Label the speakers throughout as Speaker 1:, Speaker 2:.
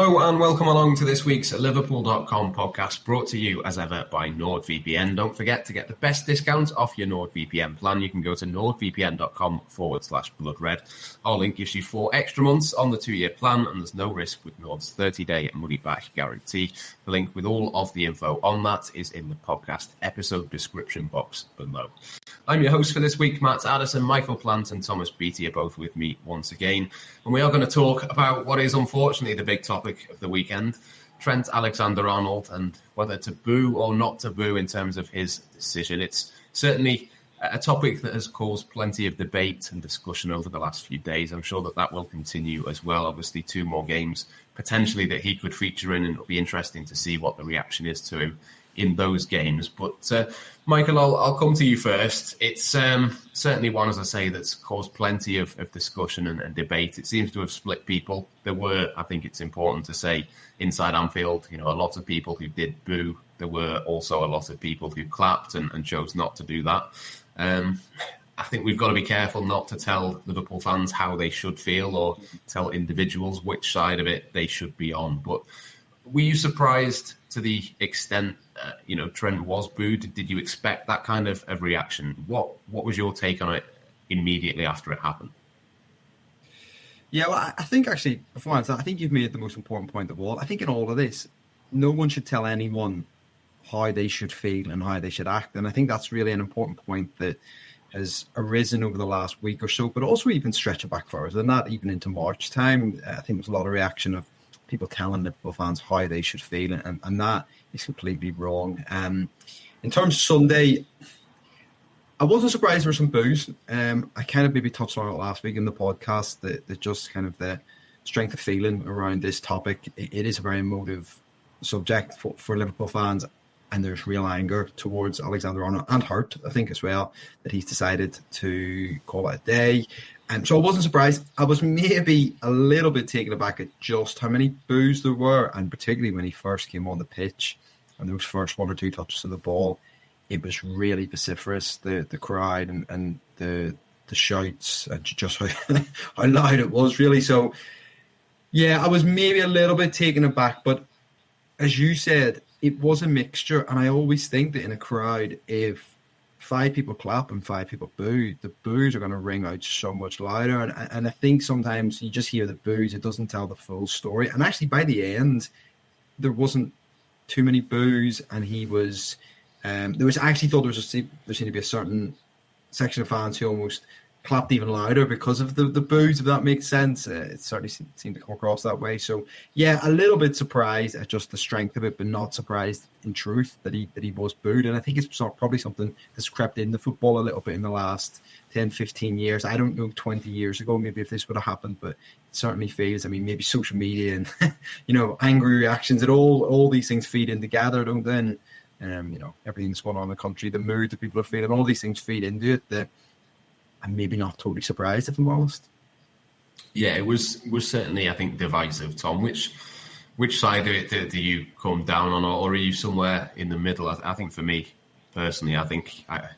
Speaker 1: Hello and welcome along to this week's Liverpool.com podcast, brought to you as ever by NordVPN. Don't forget to get the best discounts off your NordVPN plan. You can go to nordvpn.com/bloodred. Our link gives you 4 extra months on the 2-year plan, and there's no risk with Nord's 30-day money-back guarantee. The link with all of the info on that is in the podcast episode description box below. I'm your host for this week, Matt Addison. Michael Plant and Thomas Beattie are both with me once again. And we are going to talk about what is unfortunately the big topic of the weekend, Trent Alexander-Arnold, and whether to boo or not to boo in terms of his decision. It's certainly a topic that has caused plenty of debate and discussion over the last few days. I'm sure that will continue as well. Obviously, 2 more games potentially that he could feature in, and it'll be interesting to see what the reaction is to him in those games. But Michael, I'll come to you first. It's certainly one, as I say, that's caused plenty of discussion and debate. It seems to have split people. There were, I think it's important to say, inside Anfield, a lot of people who did boo. There were also a lot of people who clapped and chose not to do that. I think we've got to be careful not to tell Liverpool fans how they should feel or tell individuals which side of it they should be on. But were you surprised to the extent, Trent was booed? Did you expect that kind of reaction? What was your take on it immediately after it happened?
Speaker 2: Yeah, well, I think actually, before I answer that, I think you've made the most important point of all. I think in all of this, no one should tell anyone how they should feel and how they should act. And I think that's really an important point that has arisen over the last week or so, but also even stretching back further than that, even into March time. I think there's a lot of reaction of people telling Liverpool fans how they should feel, and that is completely wrong. In terms of Sunday, I wasn't surprised there were some boos. I kind of maybe touched on it last week in the podcast, that just kind of the strength of feeling around this topic. It is a very emotive subject for Liverpool fans, and there's real anger towards Alexander-Arnold, and hurt, I think, as well, that he's decided to call it a day. So I wasn't surprised. I was maybe a little bit taken aback at just how many boos there were, and particularly when he first came on the pitch and those first 1 or 2 touches of the ball, it was really vociferous, the crowd and the shouts, and just how loud it was, really. So, yeah, I was maybe a little bit taken aback, but as you said, it was a mixture, and I always think that in a crowd, if 5 people clap and 5 people boo, the boos are going to ring out so much louder. And I think sometimes you just hear the boos, it doesn't tell the full story. And actually, by the end, there wasn't too many boos, and he was. There seemed to be a certain section of fans who almost clapped even louder because of the boos, if that makes sense. It certainly seemed to come across that way. So, yeah, a little bit surprised at just the strength of it, but not surprised in truth that he was booed. And I think it's probably something that's crept into football a little bit in the last 10, 15 years. I don't know, 20 years ago, maybe if this would have happened, but it certainly feels, maybe social media and, angry reactions, and all these things feed in together, don't they? And, everything that's going on in the country, the mood that people are feeling, all these things feed into it. That I'm maybe not totally surprised, if I'm honest.
Speaker 1: Yeah, it was certainly, I think, divisive, Tom. Which side of it do you come down on, or are you somewhere in the middle? I think for me, personally, I think I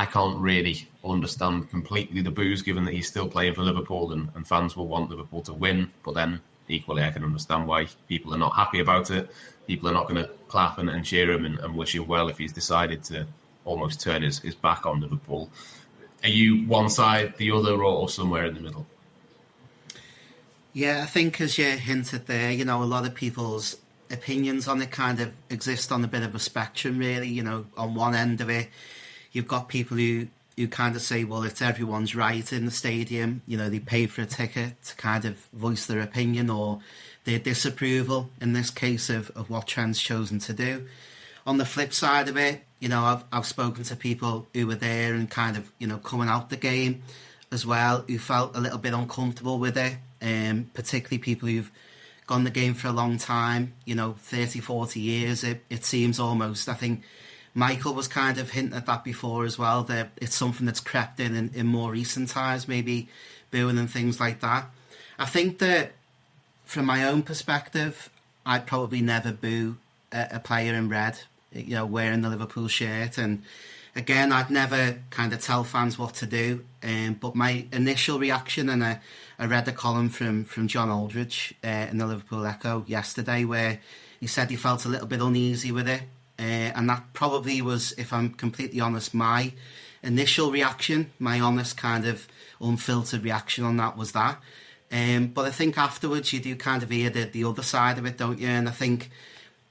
Speaker 1: can't really understand completely the boos, given that he's still playing for Liverpool and fans will want Liverpool to win. But then, equally, I can understand why people are not happy about it. People are not going to clap and cheer him and wish him well if he's decided to almost turn his back on Liverpool. Are you one side, the other, or somewhere in the middle?
Speaker 3: Yeah, I think as you hinted there, a lot of people's opinions on it kind of exist on a bit of a spectrum, really. On one end of it, you've got people who kind of say, well, it's everyone's right in the stadium. They pay for a ticket to kind of voice their opinion or their disapproval, in this case, of what Trent's chosen to do. On the flip side of it, I've spoken to people who were there and kind of, coming out the game as well, who felt a little bit uncomfortable with it, particularly people who've gone the game for a long time, 30, 40 years, it seems almost. I think Michael was kind of hinting at that before as well, that it's something that's crept in more recent times, maybe booing and things like that. I think that from my own perspective, I'd probably never boo a player in red, wearing the Liverpool shirt. And again, I'd never kind of tell fans what to do, but my initial reaction, and I read a column from John Aldridge in the Liverpool Echo yesterday where he said he felt a little bit uneasy with it, and that probably was, if I'm completely honest, my initial reaction, my honest kind of unfiltered reaction on that was that. But I think afterwards you do kind of hear the other side of it, don't you? And I think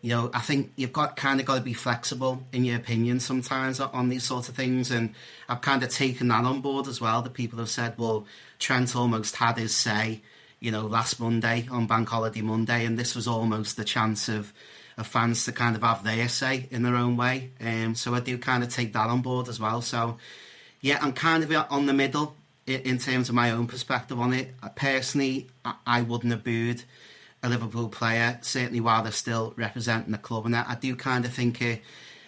Speaker 3: you've got to be flexible in your opinion sometimes on these sorts of things. And I've kind of taken that on board as well, that people have said, well, Trent almost had his say, last Monday, on Bank Holiday Monday, and this was almost the chance of fans to kind of have their say in their own way. So I do kind of take that on board as well. So, yeah, I'm kind of on the middle in terms of my own perspective on it. Personally, I wouldn't have booed a Liverpool player, certainly while they're still representing the club, and I do kind of think it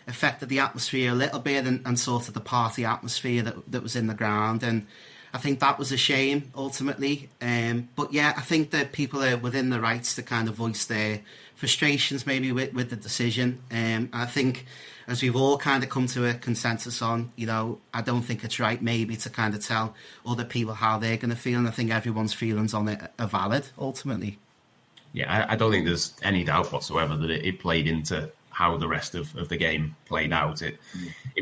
Speaker 3: affected the atmosphere a little bit and sort of the party atmosphere that was in the ground, and I think that was a shame ultimately. But yeah, I think that people are within the rights to kind of voice their frustrations maybe with the decision. I think, as we've all kind of come to a consensus on, I don't think it's right maybe to kind of tell other people how they're going to feel, and I think everyone's feelings on it are valid ultimately.
Speaker 1: Yeah, I don't think there's any doubt whatsoever that it played into how the rest of the game played out. It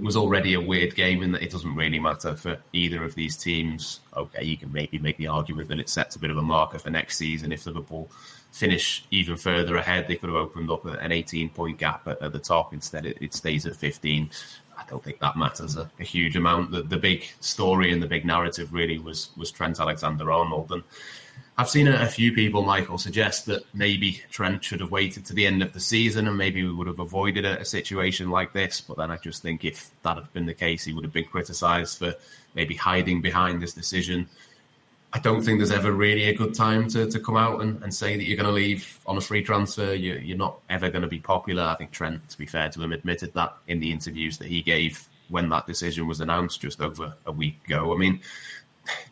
Speaker 1: was already a weird game in that it doesn't really matter for either of these teams. Okay, you can maybe make the argument that it sets a bit of a marker for next season. If Liverpool finish even further ahead, they could have opened up an 18-point gap at the top. Instead, it stays at 15. I don't think that matters a huge amount. The big story and the big narrative really was Trent Alexander-Arnold. And I've seen a few people, Michael, suggest that maybe Trent should have waited to the end of the season and maybe we would have avoided a situation like this. But then I just think if that had been the case, he would have been criticised for maybe hiding behind this decision. I don't think there's ever really a good time to come out and say that you're going to leave on a free transfer. You're not ever going to be popular. I think Trent, to be fair to him, admitted that in the interviews that he gave when that decision was announced just over a week ago. I mean,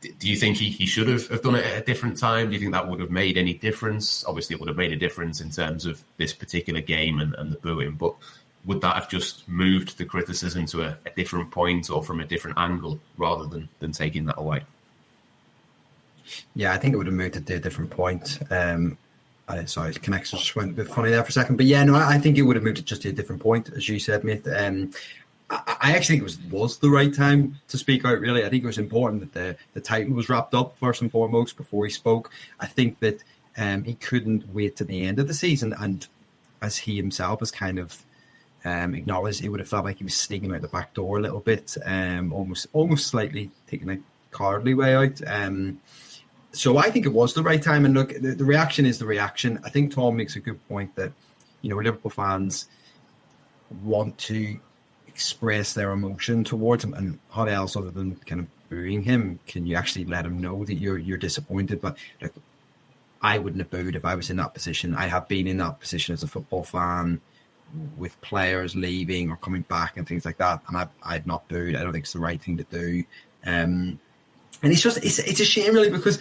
Speaker 1: do you think he should have done it at a different time? Do you think that would have made any difference? Obviously, it would have made a difference in terms of this particular game and the booing, but would that have just moved the criticism to a different point or from a different angle rather than taking that away?
Speaker 2: Yeah, I think it would have moved it to a different point. Sorry, the connection just went a bit funny there for a second. But yeah, no, I think it would have moved it just to a different point, as you said, mate. I actually think it was the right time to speak out, really. I think it was important that the title was wrapped up first and foremost before he spoke. I think that he couldn't wait to the end of the season. And as he himself has kind of acknowledged, it would have felt like he was sneaking out the back door a little bit, almost slightly taking a cowardly way out. So I think it was the right time. And look, the reaction is the reaction. I think Tom makes a good point that, Liverpool fans want to express their emotion towards him, and how else other than kind of booing him can you actually let him know that you're disappointed? But look, I wouldn't have booed if I was in that position. I have been in that position as a football fan with players leaving or coming back and things like that, and I've not booed. I don't think it's the right thing to do. And it's a shame, really, because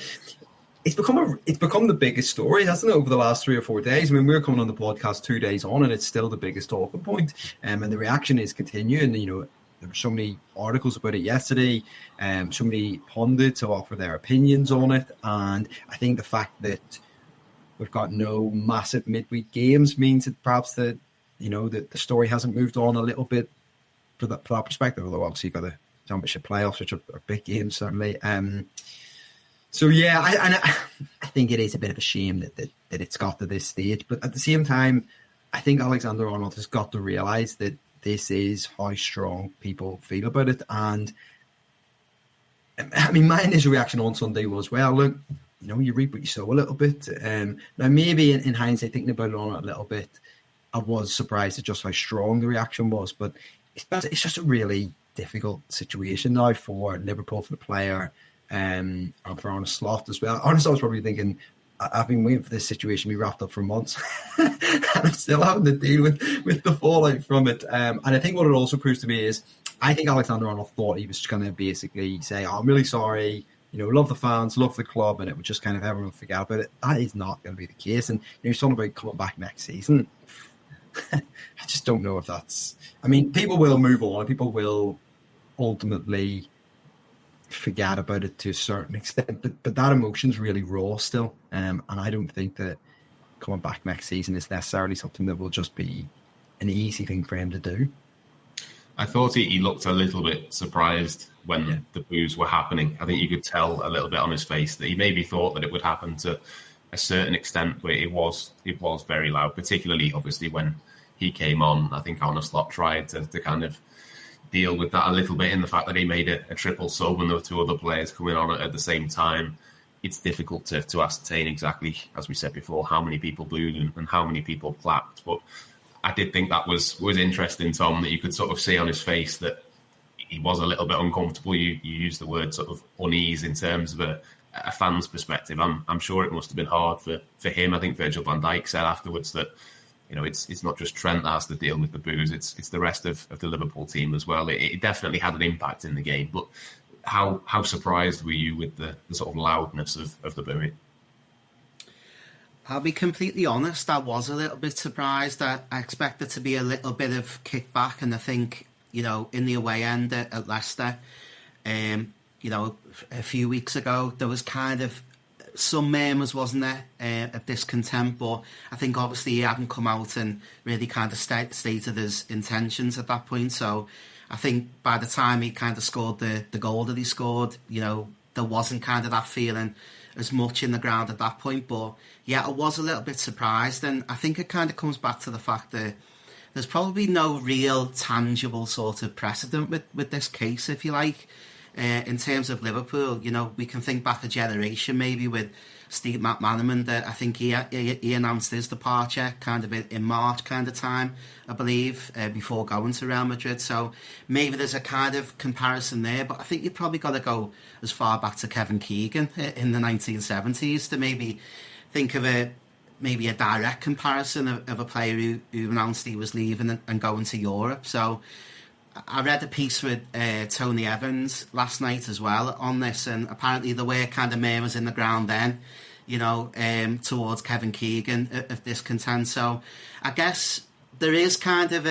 Speaker 2: it's become the biggest story, hasn't it, over the last 3 or 4 days? I mean, we're coming on the podcast 2 days on, and it's still the biggest talking point. And the reaction is continuing. There were so many articles about it yesterday, so many pundits who offer their opinions on it. And I think the fact that we've got no massive midweek games means that perhaps the story hasn't moved on a little bit for that perspective. Although obviously you've got the Championship playoffs, which are big games, certainly. So yeah, I think it is a bit of a shame that it's got to this stage. But at the same time, I think Alexander-Arnold has got to realise that this is how strong people feel about it. And I mean, my initial reaction on Sunday was, well, look, you reap what you sow a little bit. Now, maybe in hindsight, thinking about it on it a little bit, I was surprised at just how strong the reaction was. But it's just a really difficult situation now for Liverpool, for the player, and for Arne Slot as well. Arne Slot was probably thinking, I've been waiting for this situation to be wrapped up for months and I'm still having to deal with the fallout from it. And I think what it also proves to me is, I think Alexander-Arnold thought he was just going to basically say, I'm really sorry, love the fans, love the club, and it would just kind of everyone forget about it. That is not going to be the case. And you're talking about coming back next season. I just don't know if that's... I mean, people will move on. People will ultimately forget about it to a certain extent. But that emotion's really raw still. And I don't think that coming back next season is necessarily something that will just be an easy thing for him to do.
Speaker 1: I thought he looked a little bit surprised when the boos were happening. I think you could tell a little bit on his face that he maybe thought that it would happen to a certain extent, but it was very loud, particularly obviously when he came on. I think Arne Slot tried to kind of deal with that a little bit in the fact that he made a triple sub and there were two other players coming on at the same time. It's difficult to ascertain exactly, as we said before, how many people booed and how many people clapped. But I did think that was interesting, Tom, that you could sort of see on his face that he was a little bit uncomfortable. You used the word sort of unease in terms of a fan's perspective. I'm sure it must have been hard for him. I think Virgil van Dijk said afterwards that, you know, it's not just Trent that has to deal with the boos, it's the rest of the Liverpool team as well. It definitely had an impact in the game. But how surprised were you with the sort of loudness of the booing?
Speaker 3: I'll be completely honest, I was a little bit surprised. I expected to be a little bit of kickback, and I think, you know, in the away end at Leicester, you know, a few weeks ago, there was kind of some murmurs, wasn't there, of discontent, but I think obviously he hadn't come out and really kind of stated his intentions at that point. So I think by the time he kind of scored the goal that he scored, you know, there wasn't kind of that feeling as much in the ground at that point. But yeah, I was a little bit surprised, and I think it kind of comes back to the fact that there's probably no real tangible sort of precedent with this case, if you like. In terms of Liverpool, you know, we can think back a generation maybe with Steve McManaman, that I think he announced his departure kind of in March kind of time, I believe, before going to Real Madrid. So maybe there's a kind of comparison there, but I think you've probably got to go as far back to Kevin Keegan in the 1970s to maybe think of maybe a direct comparison of a player who announced he was leaving and going to Europe. So I read a piece with Tony Evans last night as well on this, and apparently there were kind of murmurs in the ground then, you know, towards Kevin Keegan of discontent. So I guess there is kind of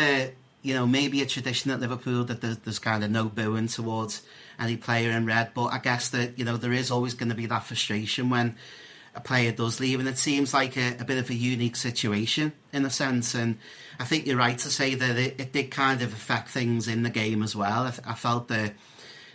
Speaker 3: you know, maybe a tradition at Liverpool that there's kind of no booing towards any player in red, but I guess that, you know, there is always going to be that frustration when a player does leave, and it seems like a bit of a unique situation in a sense. And I think you're right to say that it did kind of affect things in the game as well. I felt that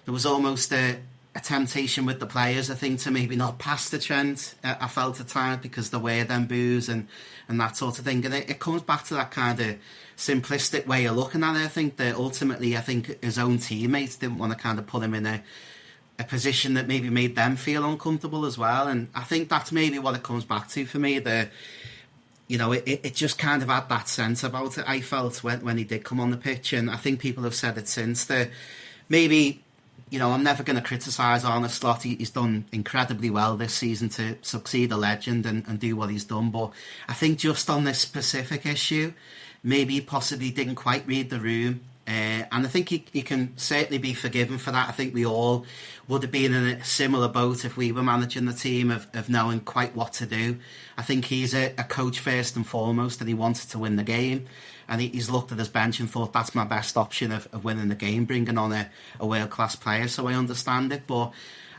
Speaker 3: there was almost a temptation with the players, I think, to maybe not pass the Trent. I felt at times because there were them boos and that sort of thing. And it comes back to that kind of simplistic way of looking at it. I think that ultimately, I think his own teammates didn't want to kind of put him in a position that maybe made them feel uncomfortable as well. And I think that's maybe what it comes back to for me. You know, it just kind of had that sense about it, I felt, when he did come on the pitch. And I think people have said it since that maybe, you know, I'm never going to criticise Arne Slot. He's done incredibly well this season to succeed a legend and do what he's done. But I think just on this specific issue, maybe he possibly didn't quite read the room. And I think he can certainly be forgiven for that. I think we all would have been in a similar boat if we were managing the team of knowing quite what to do. I think he's a coach first and foremost, and he wanted to win the game. And he's looked at his bench and thought, that's my best option of winning the game, bringing on a world-class player. So I understand it. But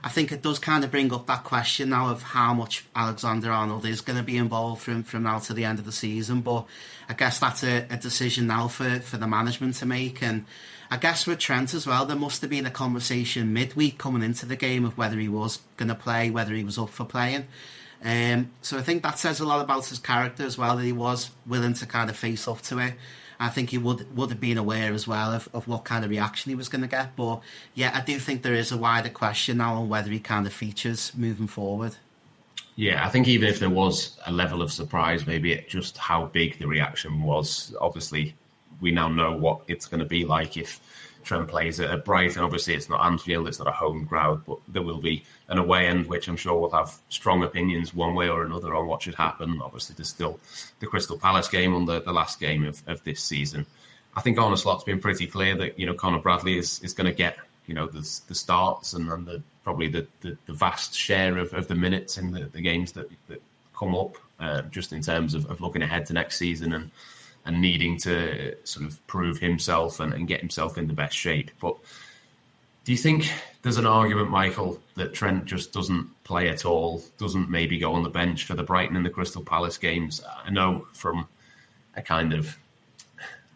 Speaker 3: I think it does kind of bring up that question now of how much Alexander-Arnold is going to be involved from now to the end of the season. But I guess that's a decision now for the management to make. And I guess with Trent as well, there must have been a conversation midweek coming into the game of whether he was going to play, whether he was up for playing. So I think that says a lot about his character as well, that he was willing to kind of face up to it. I think he would have been aware as well of what kind of reaction he was going to get. But yeah, I do think there is a wider question now on whether he kind of features moving forward.
Speaker 1: Yeah, I think even if there was a level of surprise, maybe at just how big the reaction was, obviously we now know what it's going to be like if Trent plays at Brighton. Obviously it's not Anfield, it's not a home crowd, but there will be an away end, which I'm sure will have strong opinions one way or another on what should happen. Obviously there's still the Crystal Palace game on the last game of this season. I think Arne Slot's been pretty clear that, you know, Conor Bradley is going to get, you know, the starts and probably the vast share of the minutes in the games that come up, just in terms of looking ahead to next season and needing to sort of prove himself and get himself in the best shape. But Do you think there's an argument, Michael, that Trent just doesn't play at all, doesn't maybe go on the bench for the Brighton and the Crystal Palace games? I know from a kind of,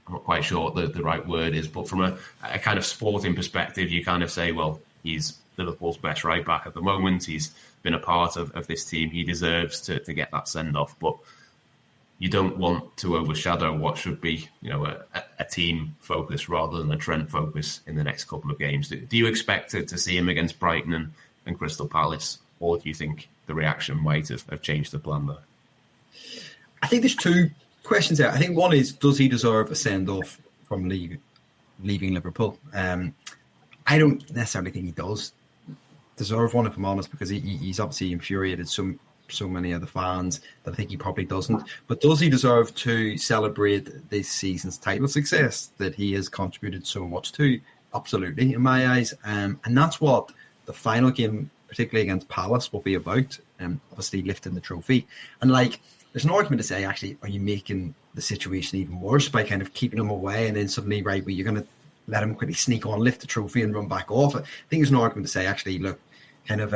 Speaker 1: I'm not quite sure what the right word is, but from a kind of sporting perspective, you kind of say, well, he's Liverpool's best right back at the moment. He's been a part of this team. He deserves to get that send-off. But you don't want to overshadow what should be, a team focus rather than a Trent focus in the next couple of games. Do you expect to see him against Brighton and Crystal Palace, or do you think the reaction might have changed the plan there?
Speaker 2: I think there's two questions there. I think one is, does he deserve a send-off from leaving Liverpool? I don't necessarily think he does deserve one, if I'm honest, because he's obviously infuriated so many other fans that I think he probably doesn't. But does he deserve to celebrate this season's title success that he has contributed so much to? Absolutely, in my eyes. And that's what the final game, particularly against Palace, will be about. Obviously lifting the trophy. And there's an argument to say, actually, are you making the situation even worse by kind of keeping him away and then suddenly, right, well, you're going to let him quickly sneak on, lift the trophy and run back off? I think there's an argument to say, actually, look, kind of,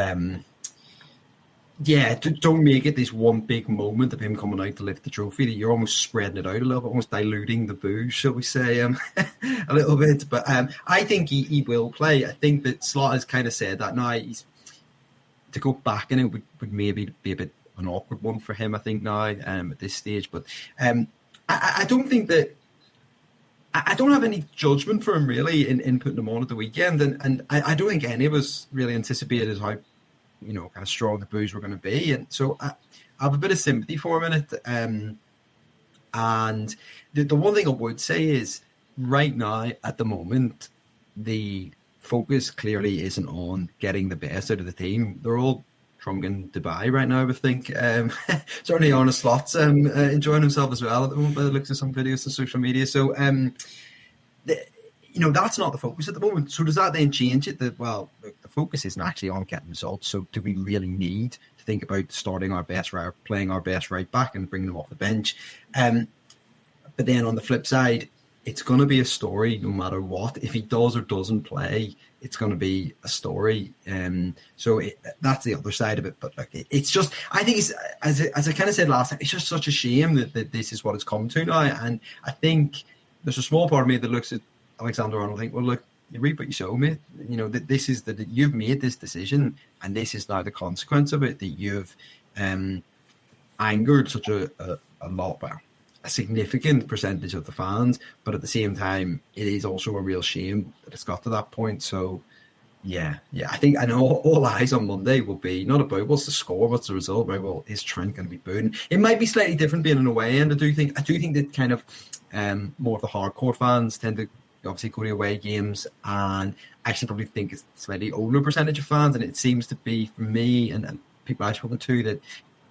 Speaker 2: don't make it this one big moment of him coming out to lift the trophy. That you're almost spreading it out a little bit, almost diluting the booze, shall we say, a little bit. But I think he will play. I think that Slot has kind of said that now. To go back in it would maybe be a bit an awkward one for him, I think, now at this stage. But I don't think that. I don't have any judgment for him really in putting him on at the weekend, and I don't think any of us really anticipated how kind of strong the Blues were going to be, and so I have a bit of sympathy for him in it. And the one thing I would say is, right now at the moment, the focus clearly isn't on getting the best out of the team. They're all drunk in Dubai right now, I would think. Certainly Arne Slot's enjoying himself as well at the moment by the looks of some videos on social media. So, that's not the focus at the moment. So does that then change it? That, well, the focus isn't actually on getting results. So do we really need to think about starting our best right, playing our best right back and bringing them off the bench? But then on the flip side, it's going to be a story no matter what. If he does or doesn't play, it's going to be a story. So that's the other side of it. But it's just, I think it's, as I kind of said last time, it's just such a shame that this is what it's come to now. And I think there's a small part of me that looks at Alexander-Arnold and think, well, look, you reap what you sow, mate. This is that you've made this decision, and this is now the consequence of it, that you've angered such a lot, well, a significant percentage of the fans, but at the same time, it is also a real shame that it's got to that point. So, yeah, I think I know all eyes on Monday will be not about what's the score, what's the result, right? Well, is Trent going to be booed? It might be slightly different being an away end. I do think that kind of more of the hardcore fans tend to obviously go to away games, and I actually probably think it's a slightly older percentage of fans, and it seems to be, for me and people I've spoken to, that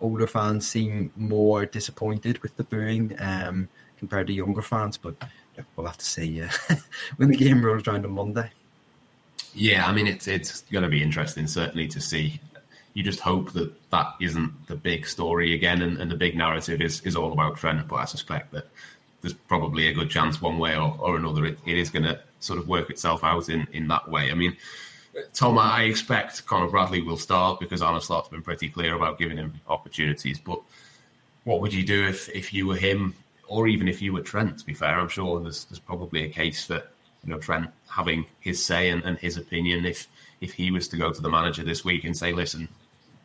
Speaker 2: older fans seem more disappointed with the booing compared to younger fans. But we'll have to see when the game rolls around on Monday. Yeah,
Speaker 1: I mean, it's going to be interesting, certainly, to see. You just hope that isn't the big story again, and the big narrative is all about Trent. But I suspect that there's probably a good chance one way or another it is going to sort of work itself out in that way. I mean, Tom, I expect Conor Bradley will start because Arne Slot's been pretty clear about giving him opportunities. But what would you do if you were him, or even if you were Trent? To be fair, I'm sure there's probably a case for Trent having his say and his opinion. If he was to go to the manager this week and say, "Listen,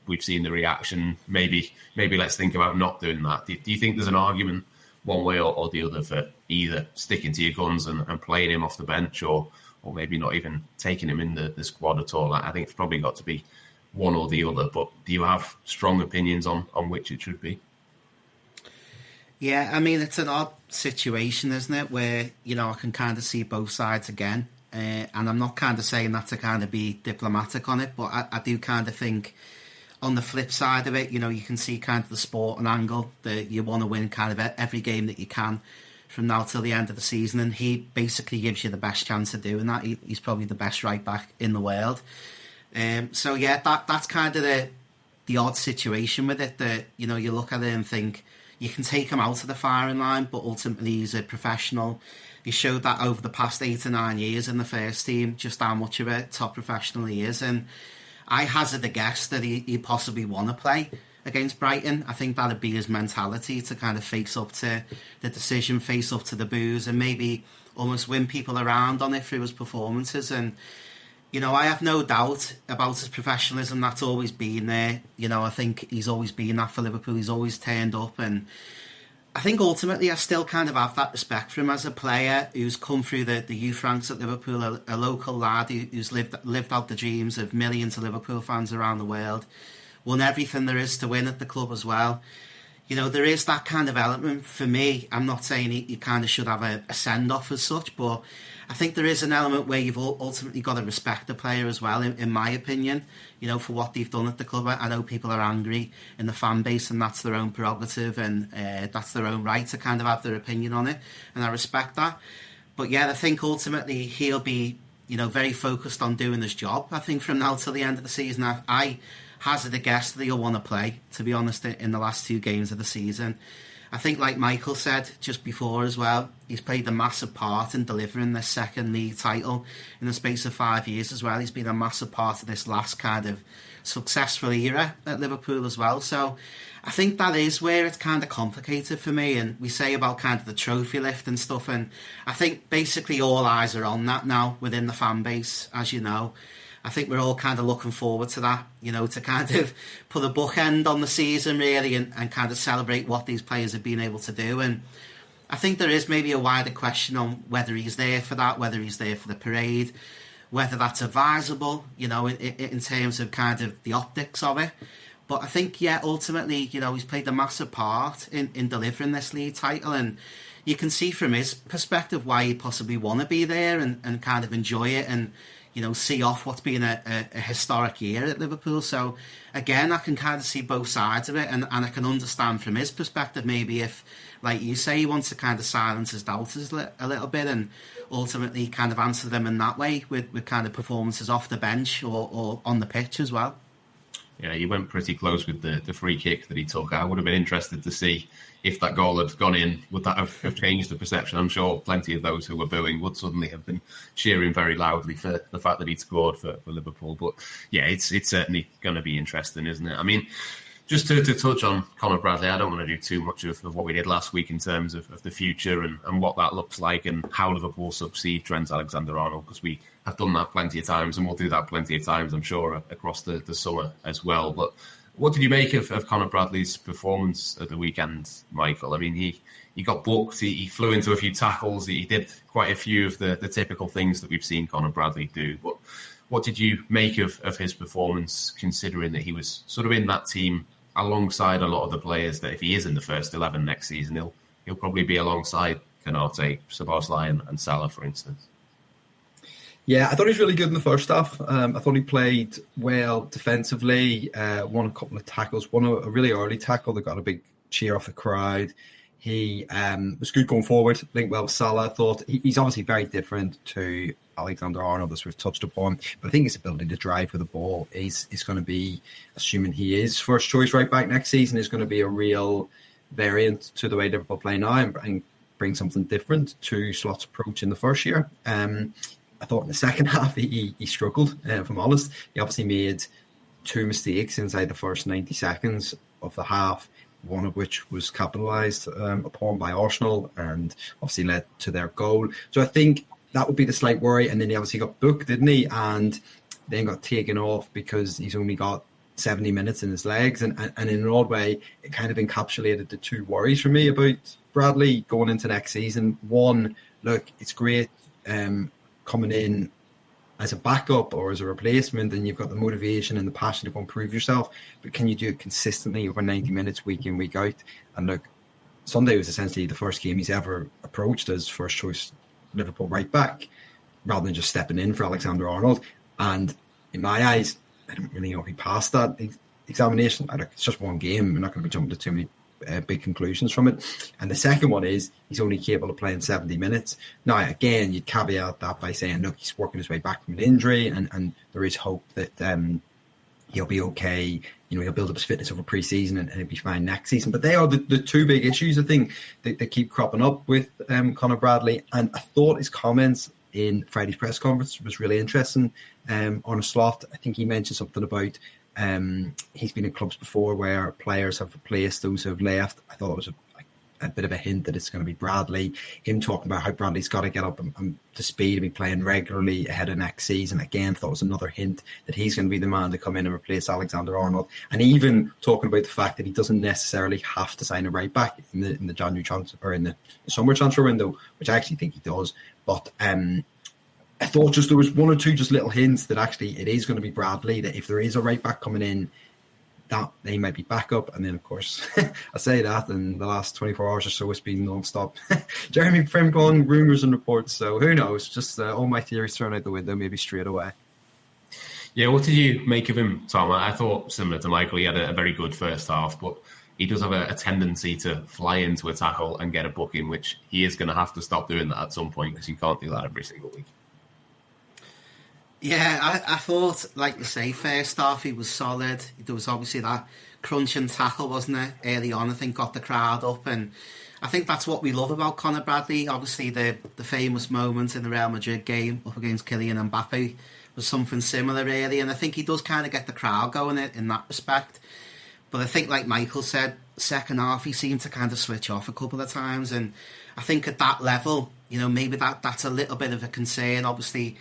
Speaker 1: we've seen the reaction. Maybe let's think about not doing that." Do you think there's an argument one way or the other for either sticking to your guns and playing him off the bench, or maybe not even taking him in the squad at all? I think it's probably got to be one or the other. But do you have strong opinions on which it should be?
Speaker 3: Yeah, I mean, it's an odd situation, isn't it, where, I can kind of see both sides again. And I'm not kind of saying that to kind of be diplomatic on it, but I do kind of think on the flip side of it, you can see kind of the sport and angle that you want to win kind of every game that you can from now till the end of the season, and he basically gives you the best chance of doing that. He's probably the best right back in the world. So yeah, that's kind of the odd situation with it, that you look at it and think, you can take him out of the firing line, but ultimately he's a professional. He showed that over the past 8 or 9 years in the first team, just how much of a top professional he is. And I hazard a guess that he'd possibly want to play against Brighton. I think that'd be his mentality, to kind of face up to the decision, face up to the boos, and maybe almost win people around on it through his performances. And you know, I have no doubt about his professionalism. That's always been there. You know, I think he's always been that for Liverpool. He's always turned up, and I think ultimately I still kind of have that respect for him as a player who's come through the youth ranks at Liverpool, a local lad who's lived out the dreams of millions of Liverpool fans around the world, won everything there is to win at the club as well. You know, there is that kind of element for me. I'm not saying he kind of should have a send-off as such, but I think there is an element where you've ultimately got to respect the player as well, in my opinion, you know, for what they've done at the club. I know people are angry in the fan base, and that's their own prerogative, and that's their own right to kind of have their opinion on it, and I respect that. But yeah, I think ultimately he'll be, you know, very focused on doing his job, I think, from now till the end of the season. I hazard a guess that he'll want to play, to be honest, in the last 2 games of the season. I think, like Michael said just before as well, he's played a massive part in delivering this second league title in the space of 5 years as well. He's been a massive part of this last kind of successful era at Liverpool as well. So I think that is where it's kind of complicated for me. And we say about kind of the trophy lift and stuff, and I think basically all eyes are on that now within the fan base, as you know. I think we're all kind of looking forward to that, you know, to kind of put a bookend on the season really, and kind of celebrate what these players have been able to do. And I think there is maybe a wider question on whether he's there for that, whether he's there for the parade, whether that's advisable, you know, in terms of kind of the optics of it. But I think, yeah, ultimately, you know, he's played a massive part in delivering this league title, and you can see from his perspective why he'd possibly want to be there and kind of enjoy it, and you know, see off what's been a historic year at Liverpool. So again, I can kind of see both sides of it, and I can understand from his perspective maybe if, like you say, he wants to kind of silence his doubters a little bit and ultimately kind of answer them in that way with kind of performances off the bench or on the pitch as well.
Speaker 1: Yeah, he went pretty close with the free kick that he took. I would have been interested to see if that goal had gone in, would that have changed the perception? I'm sure plenty of those who were booing would suddenly have been cheering very loudly for the fact that he'd scored for Liverpool. But yeah, it's certainly going to be interesting, isn't it? I mean, just to touch on Conor Bradley, I don't want to do too much of what we did last week in terms of the future and what that looks like and how Liverpool succeed Trent Alexander-Arnold, because we have done that plenty of times and we'll do that plenty of times, I'm sure, across the summer as well. But what did you make of Conor Bradley's performance at the weekend, Michael? I mean, he got booked, he flew into a few tackles, he did quite a few of the typical things that we've seen Conor Bradley do. But what did you make of his performance, considering that he was sort of in that team alongside a lot of the players that if he is in the first 11 next season, he'll probably be alongside Konate, Szoboszlai and Salah, for instance?
Speaker 2: Yeah, I thought he was really good in the first half. I thought he played well defensively, won a couple of tackles, won a really early tackle that got a big cheer off the crowd. He was good going forward, linked well with Salah. I thought he's obviously very different to Alexander-Arnold, as we've touched upon, but I think his ability to drive with the ball is going to be, assuming he is first choice right back next season, is going to be a real variant to the way Liverpool play now and bring something different to Slot's approach in the first year. I thought in the second half he struggled, if I'm honest. He obviously made 2 mistakes inside the first 90 seconds of the half, one of which was capitalised upon by Arsenal and obviously led to their goal. So I think that would be the slight worry. And then he obviously got booked, didn't he? And then got taken off because he's only got 70 minutes in his legs. And in an odd way, it kind of encapsulated the 2 worries for me about Bradley going into next season. One, look, it's great coming in as a backup or as a replacement, and you've got the motivation and the passion to go and prove yourself, but can you do it consistently over 90 minutes week in, week out? And look, Sunday was essentially the first game he's ever approached as first choice Liverpool right back, rather than just stepping in for Alexander-Arnold. And in my eyes, I don't really know if he passed that examination. It's just one game. We're not going to be jumping to too many big conclusions from it. And the second one is he's only capable of playing 70 minutes. Now, again, you'd caveat that by saying, look, he's working his way back from an injury and there is hope that he'll be okay. He'll build up his fitness over pre-season and he'll be fine next season. But they are the two big issues, I think, that keep cropping up with Conor Bradley. And I thought his comments in Friday's press conference was really interesting. Arne Slot, I think he mentioned something about he's been in clubs before where players have replaced those who have left. I thought it was a bit of a hint that it's going to be Bradley. Him talking about how Bradley's got to get up and to speed and be playing regularly ahead of next season. Again, thought it was another hint that he's going to be the man to come in and replace Alexander-Arnold. And even talking about the fact that he doesn't necessarily have to sign a right back in the January transfer or in the summer transfer window, which I actually think he does. But I thought just there was one or two just little hints that actually it is going to be Bradley, that if there is a right back coming in, that they might be back up. And then, of course, I say that, and the last 24 hours or so it's been non-stop. Jeremie Frimpong, rumours and reports. So who knows? Just all my theories thrown out the window, maybe straight away.
Speaker 1: Yeah, what did you make of him, Tom? I thought, similar to Michael, he had a very good first half, but he does have a tendency to fly into a tackle and get a booking, which he is going to have to stop doing that at some point because you can't do that every single week.
Speaker 3: Yeah, I thought, like you say, first half he was solid. There was obviously that crunching tackle, wasn't it, early on, I think got the crowd up, and I think that's what we love about Conor Bradley. Obviously the famous moment in the Real Madrid game up against Kylian Mbappe was something similar really, and I think he does kind of get the crowd going in that respect. But I think, like Michael said, second half he seemed to kind of switch off a couple of times, and I think at that level, maybe that's a little bit of a concern. Obviously,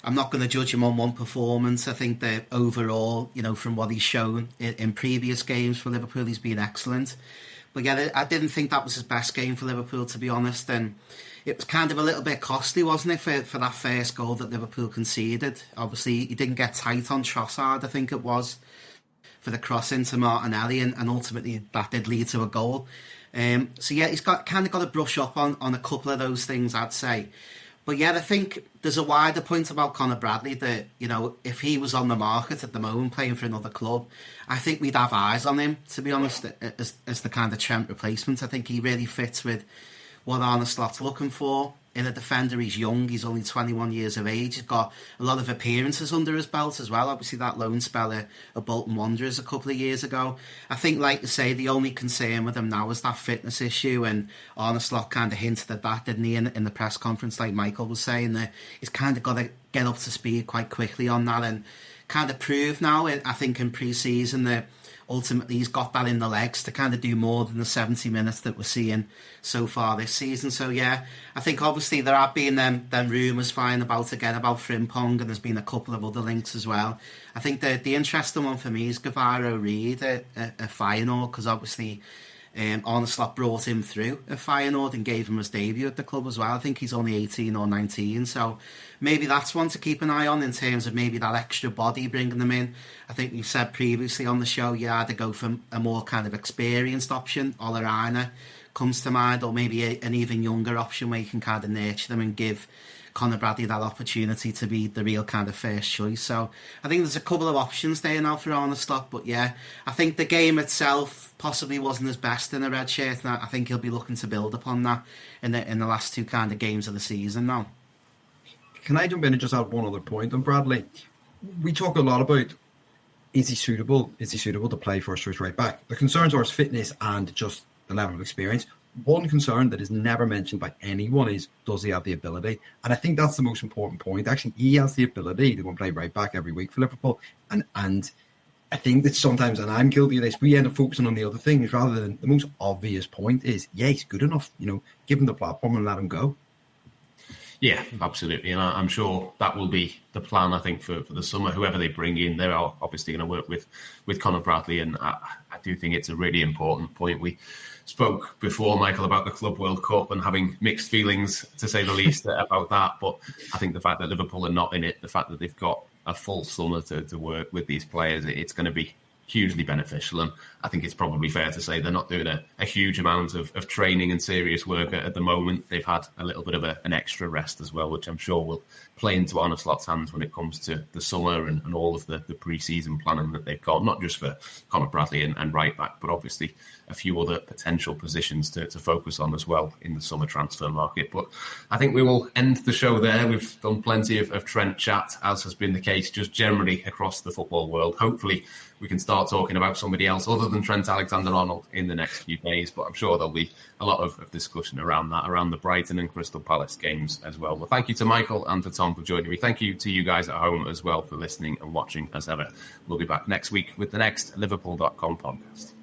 Speaker 3: I'm not going to judge him on one performance. I think that overall, from what he's shown in previous games for Liverpool, he's been excellent. But yeah, I didn't think that was his best game for Liverpool, to be honest. And it was kind of a little bit costly, wasn't it, for that first goal that Liverpool conceded. Obviously, he didn't get tight on Trossard, I think it was, for the cross into Martinelli, and ultimately that did lead to a goal. So yeah, he's got to brush up on a couple of those things, I'd say. But yeah, I think there's a wider point about Conor Bradley that, if he was on the market at the moment playing for another club, I think we'd have eyes on him, to be honest, as the kind of Trent replacement. I think he really fits with what Arne Slot's looking for in a defender. He's young, he's only 21 years of age, he's got a lot of appearances under his belt as well. Obviously that loan spell at Bolton Wanderers a couple of years ago. I think, like you say, the only concern with him now is that fitness issue, and Arne Slot kind of hinted at that, didn't he, in the press conference, like Michael was saying, that he's kind of got to get up to speed quite quickly on that, and kind of prove now, I think, in pre-season that ultimately he's got that in the legs to kind of do more than the 70 minutes that we're seeing so far this season. So yeah, I think obviously there have been them rumours flying about again about Frimpong, and there's been a couple of other links as well. I think the interesting one for me is Gavaro Reed at Feyenoord, because obviously Arne Slot brought him through at Feyenoord and gave him his debut at the club as well. I think he's only 18 or 19, so maybe that's one to keep an eye on in terms of maybe that extra body bringing them in. I think we've said previously on the show, you either go for a more kind of experienced option, Ola Aina comes to mind, or maybe an even younger option where you can kind of nurture them and give Conor Bradley that opportunity to be the real kind of first choice. So I think there's a couple of options there now for Arne Slot. But yeah, I think the game itself possibly wasn't his best in a red shirt, and I think he'll be looking to build upon that in the last two kind of games of the season now.
Speaker 2: Can I jump in and just add one other point on Bradley? We talk a lot about, is he suitable? Is he suitable to play first choice right back? The concerns are his fitness and just the level of experience. One concern that is never mentioned by anyone is, does he have the ability? And I think that's the most important point. Actually, he has the ability to go and play right back every week for Liverpool. And I think that sometimes, and I'm guilty of this, we end up focusing on the other things rather than the most obvious point is, yeah, he's good enough. Give him the platform and let him go.
Speaker 1: Yeah, absolutely. And I'm sure that will be the plan, I think, for the summer. Whoever they bring in, they're obviously going to work with Conor Bradley. And I do think it's a really important point. We spoke before, Michael, about the Club World Cup and having mixed feelings, to say the least, about that. But I think the fact that Liverpool are not in it, the fact that they've got a full summer to work with these players, it's going to be hugely beneficial. And I think it's probably fair to say they're not doing a huge amount of training and serious work at the moment. They've had a little bit of an extra rest as well, which I'm sure will play into Arne Slot's hands when it comes to the summer and all of the pre-season planning that they've got, not just for Conor Bradley and right back, but obviously a few other potential positions to focus on as well in the summer transfer market. But I think we will end the show there. We've done plenty of Trent chat, as has been the case just generally across the football world. Hopefully we can start talking about somebody else other than Trent Alexander-Arnold in the next few days, but I'm sure there'll be a lot of discussion around that, around the Brighton and Crystal Palace games as well. Well, thank you to Michael and to Tom for joining me. Thank you to you guys at home as well for listening and watching as ever. We'll be back next week with the next Liverpool.com podcast.